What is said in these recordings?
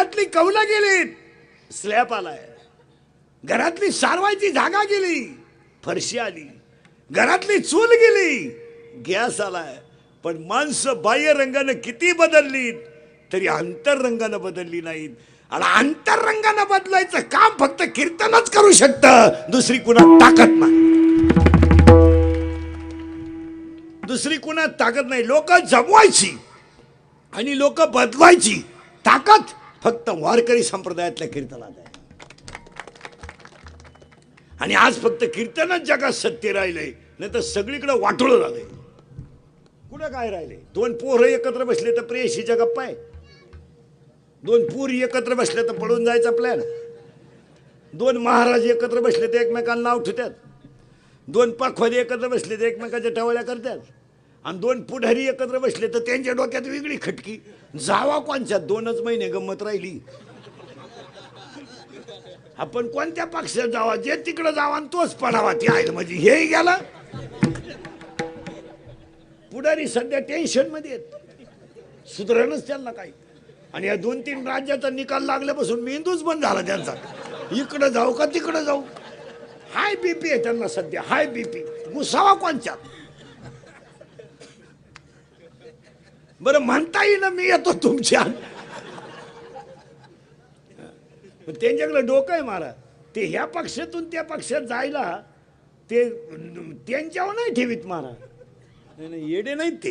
घरातली कौलं गेली, स्लॅब आलाय. घरातली सारवायची जागा गेली, फरशी आली. घरातली चूल गेली, गॅस आलाय. पण माणसं बाह्य रंगानं किती बदलली तरी अंतररंगानं बदलली नाहीत. आणि अंतररंगानं बदलायचं काम फक्त कीर्तनच करू शकतं, दुसरी कुणा ताकद नाही. दुसरी कुणा ताकद नाही. लोक जमवायची आणि लोक बदलायची ताकद फक्त वारकरी संप्रदायातल्या कीर्तनात आहे. आणि आज फक्त कीर्तनच जगात सत्य राहिलंय, नाही तर सगळीकडे वाटोळं झालंय. कुठं काय राहिले? दोन पोरं एकत्र बसले तर प्रेयशीच्या गप्पा आहे. दोन पुरी एकत्र बसले तर पळून जायचा प्लॅन. दोन महाराज एकत्र बसले तर एकमेकांना नाव ठेवतात. दोन पाखवादे एकत्र बसले तर एकमेकांच्या टवळ्या करतात. आणि दोन पुढारी एकत्र बसले तर त्यांच्या डोक्यात वेगळी खटकी. जावा कोणच्या? 2च महिने गंमत राहिली. आपण कोणत्या पक्षात जावा? जे तिकडे जावा आणि तोच पडावा. ती आहे म्हणजे हे गेला. पुढारी सध्या टेन्शन मध्ये आहेत, सुधारणच त्यांना काही. आणि या 2-3 राज्याचा निकाल लागल्यापासून मेंदूच बंद झाला त्यांचा. इकडे जाऊ का तिकडे जाऊ? हाय बीपी आहे त्यांना सध्या, हाय बीपी. घुसावा कोणच्या? बरं म्हणता येईल मी येतो तुमच्या. त्यांच्याकडे डोकं आहे मारा. ते ह्या पक्षातून त्या पक्षात जायला ते त्यांच्यावर नाही ठेवीत मारा. नाही येडे नाहीत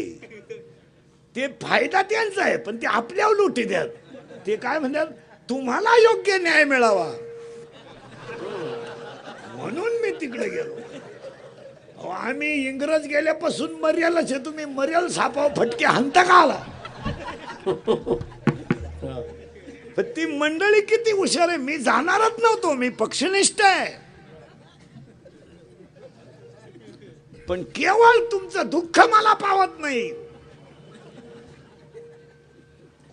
ते फायदा त्यांचा आहे, पण ते आपल्यावर लुटी द्यात. ते काय म्हणतात, तुम्हाला योग्य न्याय मिळावा म्हणून मी तिकडे गेलो. आम्ही इंग्रज गेल्यापासून मर्यालाच आहे. तुम्ही मर्याल सापाव फटके हाणता का आला? पण ती मंडळी किती हुशार आहे. मी जाणारच नव्हतो, मी पक्षनिष्ठ आहे. पण केवळ तुमचं दुःख मला पावत नाही.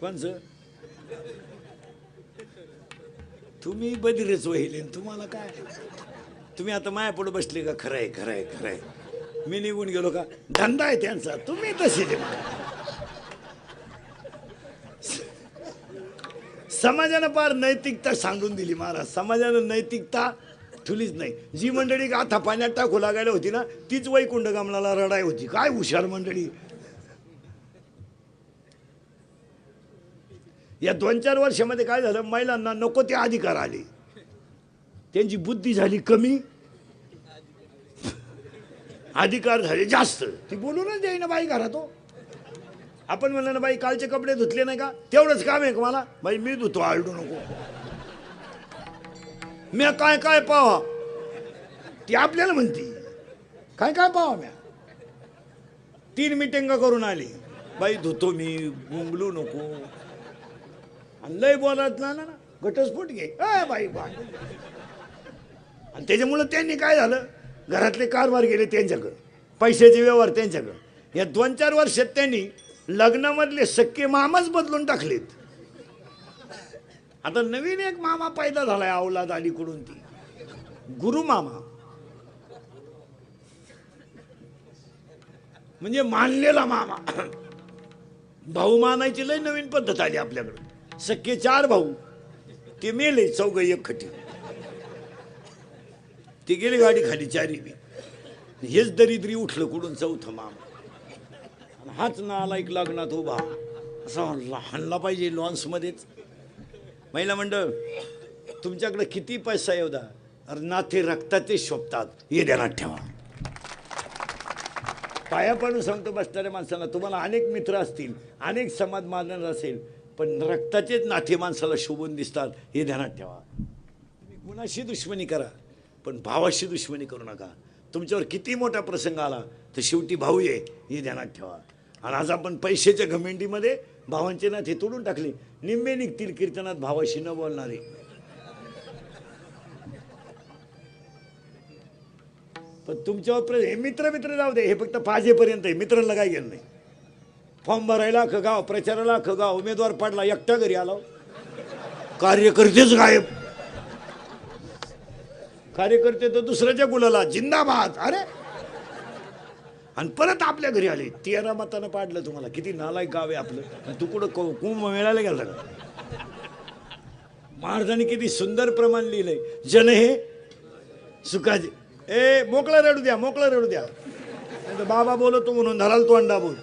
कोणचं? तुम्ही बदिरच वहिले, तुम्हाला काय? तुम्ही आता माया पुढे बसले का? खरंय खरंय खरंय. मी निघून गेलो का? धंदा आहे त्यांचा. तुम्ही तशी समाजानं फार नैतिकता सांडून दिली महाराज. समाजानं नैतिकता ठुलीच नाही. जी मंडळी गाथा पाण्यात टाकू लागायला होती ना, तीच वैकुंठ गमनाला रडाय होती. काय हुशार मंडळी. या 2-4 वर्षामध्ये काय झालं, महिलांना नको ते अधिकार आले. त्यांची बुद्धी झाली कमी, अधिकार झाले जास्त. ती बोलूनच द्याय ना बाई घरात. हो, आपण म्हणलं ना बाई कालचे कपडे धुतले नाही का, तेवढंच काम आहे का मला? बाई मी धुतो, आळडू नको. मी काय काय पावा, ती आपल्याला म्हणती काय काय पावा. म्या 3 मिटिंगा करून आली. बाई धुतो मी, गुंगलू नको. आणि लय बोलत ना ना घटस्फोट घे बाई बा. आणि त्याच्यामुळं त्यांनी काय झालं, घरातले कारभार गेले त्यांच्याकडं, पैशाचे व्यवहार त्यांच्याकडं. या 2-4 वर्षात त्यांनी लग्नामधले सख्खे मामाच बदलून टाकलेत. आता नवीन एक मामा पैदा झालाय औलाद अलीकडून, ती गुरु मामा. म्हणजे मानलेला मामा. भाऊ मानायची लय नवीन पद्धत आली आपल्याकडे. सख्खे 4 भाऊ, ते मेले 4 एक खटी. ते गेले गाडी खाली 4 बी. हेच दरिद्री उठलं कुठून 4था मामा. हाच नालायक लग्नात उभा असा हाणला पाहिजे लॉन्स मध्येच. महिला मंडळ, तुमच्याकडे किती पैसा येऊ द्या, अरे नाते रक्ताचे शोभतात हे ध्यानात ठेवा. पाया पडून सांगतो बसणाऱ्या माणसांना, तुम्हाला अनेक मित्र असतील, अनेक समाज मानणार असेल, पण रक्ताचेच नाते माणसाला शोभून दिसतात हे ध्यानात ठेवा. तुम्ही कुणाशी दुश्मनी करा, पण भावाशी दुश्मनी करू नका. तुमच्यावर किती मोठा प्रसंग आला तर शेवटी भाऊ आहे हे ध्यानात ठेवा. आणि आज आपण पैशाच्या घमेंडीमध्ये भावांचे नाते तोडून टाकले. निम्मे निघतील कीर्तनात भावाशी न बोलणारे. पण तुमच्यावर हे मित्र मित्र जाऊ दे, हे फक्त 5 पर्यंत आहे. मित्रांना काय गेलं नाही. फॉर्म भरायला अख्खं गाव, प्रचाराला अख्खं गाव, उमेदवार पडला एकटा घरी आला, कार्यकर्तेच गायब. कार्यकर्ते तर दुसऱ्याच्या गुलाला जिंदाबाद. अरे, आणि परत आपल्या घरी आले. 13 मतानं पाडलं तुम्हाला. किती नालायक गाव आहे आपलं. तू कुठं कुंभ मेळायला गेला का? महाराजांनी किती सुंदर प्रमाण लिहिलंय. जन हे सुखाचे. मोकळा रडू द्या, मोकळा रडू द्या. नाही तर बाबा बोलतो म्हणून धराल तो अंडा बोल.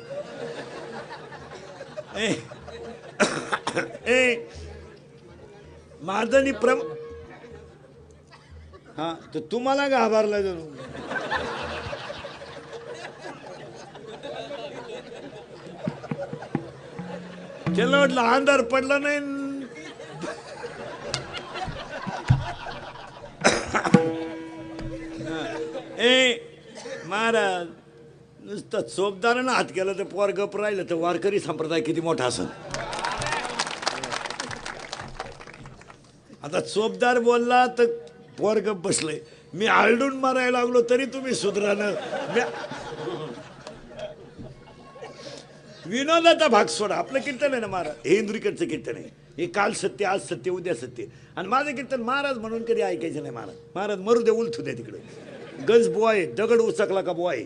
महाराजांनी हा तर तुम्हाला घाबरला जणू. त्याला वाटलं अंधार पडला नाही. महाराज नुसतं चोपदारानं हात केला तर पोर गप राहिलं तर वारकरी संप्रदाय किती मोठा असेल. आता चोपदार बोलला तर पोर गप बसलंय. मी आरडून मारायला लागलो तरी तुम्ही सुधरानं. विनोदाचा भाग सोडा. आपलं कीर्तन आहे ना महाराज, हे इंद्रिकडचं कीर्तन आहे. हे काल सत्य, आज सत्य, उद्या सत्य. आणि माझं कीर्तन महाराज म्हणून कधी ऐकायचं नाही. महाराज महाराज मरू दे, उलथू दे तिकडे. गंज बुवा आहे, दगड उचकला का बुवा आहे.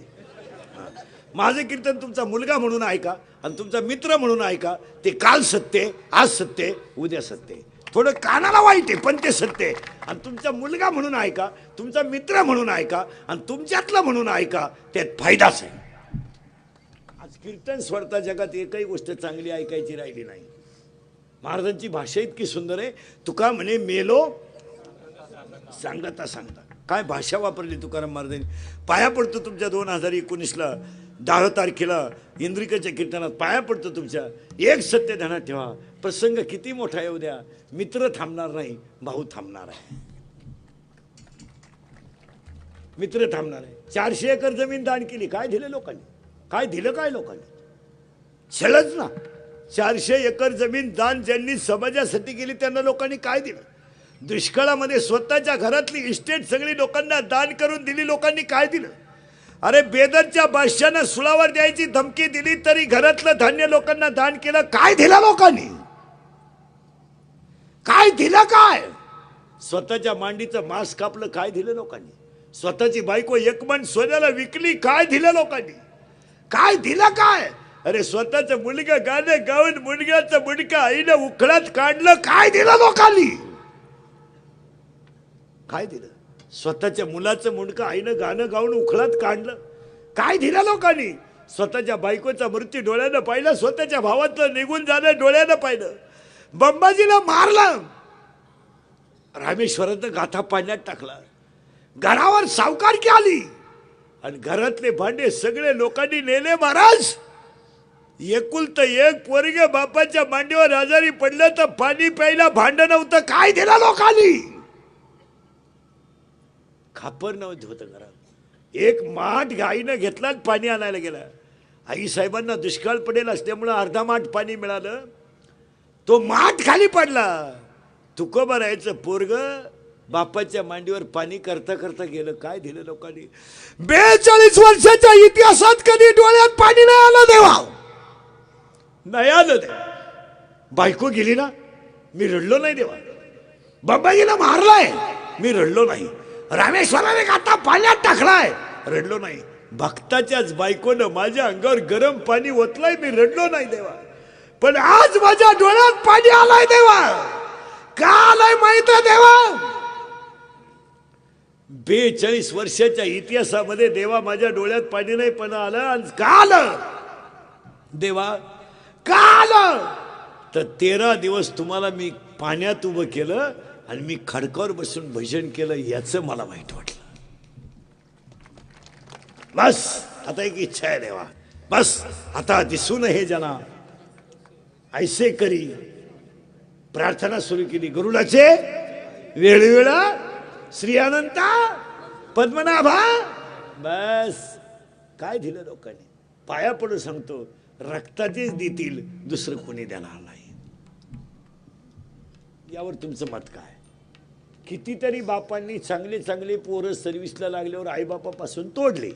माझं कीर्तन तुमचा मुलगा म्हणून ऐका आणि तुमचा मित्र म्हणून ऐका. ते काल सत्य, आज सत्य, उद्या सत्य. थोडं कानाला वाईट आहे पण ते सत्य. आणि तुमचा मुलगा म्हणून ऐका, तुमचा मित्र म्हणून ऐका आणि तुमच्यातला म्हणून ऐका. त्यात फायदाच आहे. आज कीर्तन स्वरता जगात एकही गोष्ट चांगली ऐकायची राहिली नाही. महाराजांची भाषा इतकी सुंदर आहे. तुका म्हणे मेलो सांगता सांगता. काय भाषा वापरली तुकाराम महाराजांनी. पाया पडतो तुमच्या 2019ला 10 तारखेला इंद्रिकाच्या कीर्तनात पाया पडतो तुमच्या. एक सत्य ध्यानात ठेवा. प्रसंग किती मोठा येऊ द्या, मित्र थांबणार नाही, भाऊ थांबणार आहे. मित्र थांबणार आहे. 400 एकर जमीन दान केली. काय दिलं लोकांनी? काय दिलं काय लोकांनी? छळच ना. 400 एकर जमीन दान ज्यांनी समाजासाठी केली त्यांना लोकांनी काय दिलं? दुष्काळामध्ये स्वतःच्या घरातली इस्टेट सगळी लोकांना दान करून दिली. लोकांनी काय दिलं? अरे बेदरच्या बादशाहानं सुळावर द्यायची धमकी दिली तरी घरातलं धान्य लोकांना दान केलं. काय दिलं लोकांनी? काय दिलं? काय स्वतःच्या मांडीचं मांस कापलं. काय दिलं लोकांनी? स्वतःची बायको एकमन सोन्याला विकली. काय दिलं लोकांनी? काय दिलं? काय अरे स्वतःचं मुलगा गाणं गाऊन मुलग्याचं मुंडका आईनं उखळात काढलं. काय दिलं लोकांनी? काय दिलं? स्वतःच्या मुलाचं मुंडकं आईनं गाणं गाऊन उखळात काढलं. काय दिलं लोकांनी? स्वतःच्या बायकोचा मृत्यू डोळ्यानं पाहिलं. स्वतःच्या भावाचं निघून जाणं डोळ्यानं पाहिलं. बंबाजीला मारलं. रामेश्वरात गाथा पाण्यात टाकला. घरावर सावकारकी आली आणि घरातले भांडे सगळे लोकांनी नेले. महाराज एकुलतं एक पोरगे बापाच्या मांडीवर आजारी पडलं तर पाणी प्यायला भांड नव्हतं. काय दिलं लोकांनी? खापर नव्हतं होतं घरात. एक माठ गाईनं घेतला पाणी आणायला गेला. आई साहेबांना दुष्काळ पडेल असल्यामुळं अर्धा माठ पाणी मिळालं. तो माठ खाली पडला. तुकोबा राहायचं पोरग बापाच्या मांडीवर पाणी करता करता गेलं. काय दिलं लोकांनी? 42 वर्षाच्या इतिहासात कधी डोळ्यात पाणी नाही आलं देवा. नाही आलं देवा. बायको गेली ना, मी रडलो नाही देवा. बाबाजीला मारलाय, मी रडलो नाही. रामेश्वराने गाता पाण्यात टाकलाय, रडलो नाही. भक्ताच्याच बायकोनं माझ्या अंगावर गरम पाणी ओतलाय, मी रडलो नाही देवा. पण आज माझ्या डोळ्यात पाणी आलाय देवा. का आलाय माहित आहे देवा? 42 वर्षाच्या इतिहासामध्ये देवा माझ्या डोळ्यात पाणी नाही पण आलं. आणि का आलं देवा? का आलं? तर 13 दिवस तुम्हाला मी पाण्यात उभं केलं आणि मी खडकावर बसून भजन केलं. याचं मला वाईट वाटलं. बस आता एक इच्छा आहे देवा. बस आता दिसू नये जना ऐसे करी. प्रार्थना सुरू केली. गरुडाचे वेळोवेळा श्री अनंता पद्मनाभा. बस काय दिलं लोकांनी? पाया पडून सांगतो, रक्ताचेच देतील, दुसरं कोणी देणार नाही. यावर तुमचं मत काय? कितीतरी बापांनी चांगले चांगले पोरं सर्व्हिसला लागल्यावर आईबापापासून तोडले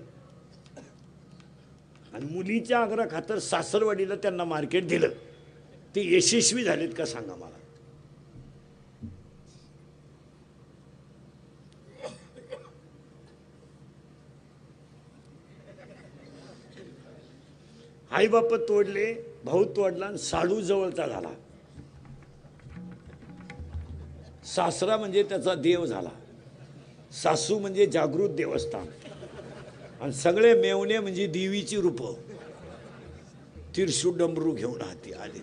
आणि मुलीच्या आग्रह खातर सासरवाडीला त्यांना मार्केट दिलं. ते यशस्वी झालेत का सांगा मला? आई बाप तोडले, भाऊ तोडला, साडू जवळचा झाला. सासरा म्हणजे त्याचा देव झाला, सासू म्हणजे जागृत देवस्थान, आणि सगळे मेवणे म्हणजे देवीची रूप. तिरशू डमरू घेऊन हाती आले.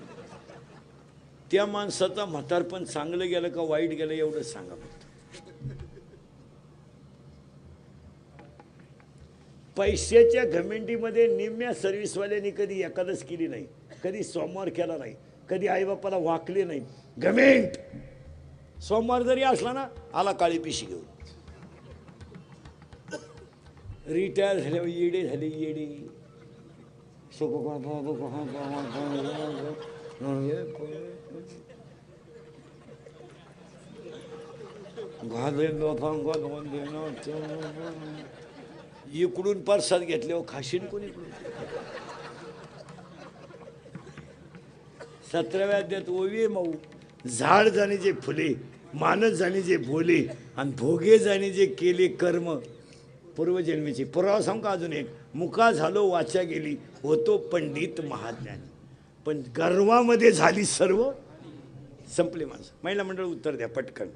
त्या माणसाचा म्हातारपण चांगलं गेलं का वाईट गेलं एवढंच सांगा फक्त. पैशाच्या घमेंडीमध्ये निम्म्या सर्व्हिसवाल्यांनी कधी एकादश केली नाही, कधी सोमवार केला नाही, कधी आईबापाला वाकले नाही. घमेंट. सोमवार जरी असला ना, आला काळी पिशी घेऊन. रिटायर झाल्यावर येडे झाले, येडे. इकडून परसाद घेतल्यावर खाशीन कोणी. 17व्या अध्यायात ओवी माऊ. झाड जाणे जे फुले, मानस जाणे जे बोले, आणि भोगे जाणे जे केले कर्म पूर्वजन्मीची. पुरावा सांग का अजून एक. मुका झालो वाचा गेली, होतो पंडित महाज्ञानी. पण गर्वामध्ये झाली सर्व संपले माणसं. महिला मंडळ उत्तर द्या पटकन.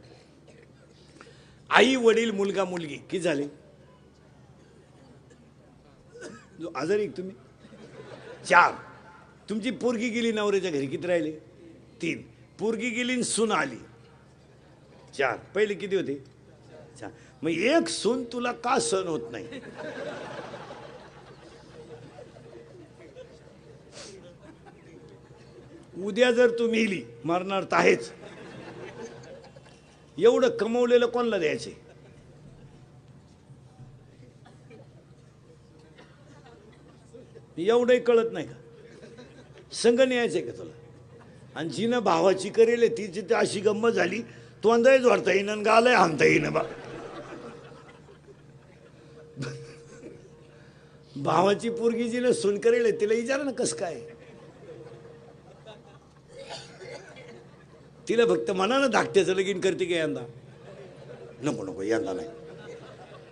आई वडील मुलगा मुलगी किती झाले? जो आजारी तुम्ही 4. तुमची पोरगी गेली नवऱ्याच्या घरी, किती राहिले? 3. पोरगी गेली आणि सून आली 4. पहिले किती होते? 4. मग एक सून तुला का सहन होत नाही? उद्या जर तू मेली, मरणार तर आहेच, एवढं कमवलेलं कोणाला द्यायचे? एवढंही कळत नाही का? संग न्यायचंय का तुला? आणि जिनं भावाची करेल तिची तर अशी गंमत झाली, तोंडाही जोडता येईन, गालाय हाणता येईन. भावाची पोरगी जिनं सून करेल तिला विचार ना कसं काय. तिला फक्त मनानं धाकट्याचं लगीन करते का यंदा? नको नको, यंदा नाही,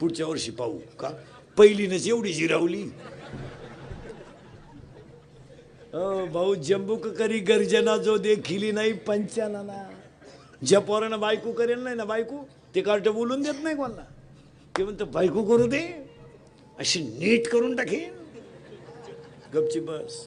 पुढच्या वर्षी पाहू. का पहिलीनच एवढी जिरावली? भाऊ जंबूक करी गर्जना जो देखिली नाही पंचाना. ज्या पोरानं बायको करेल नाही ना बायको, ते कार्ट बोलून देत नाही कोणाला. ते म्हणतं बायको करू दे, अशी नीट करून टाकेन. गपची बस.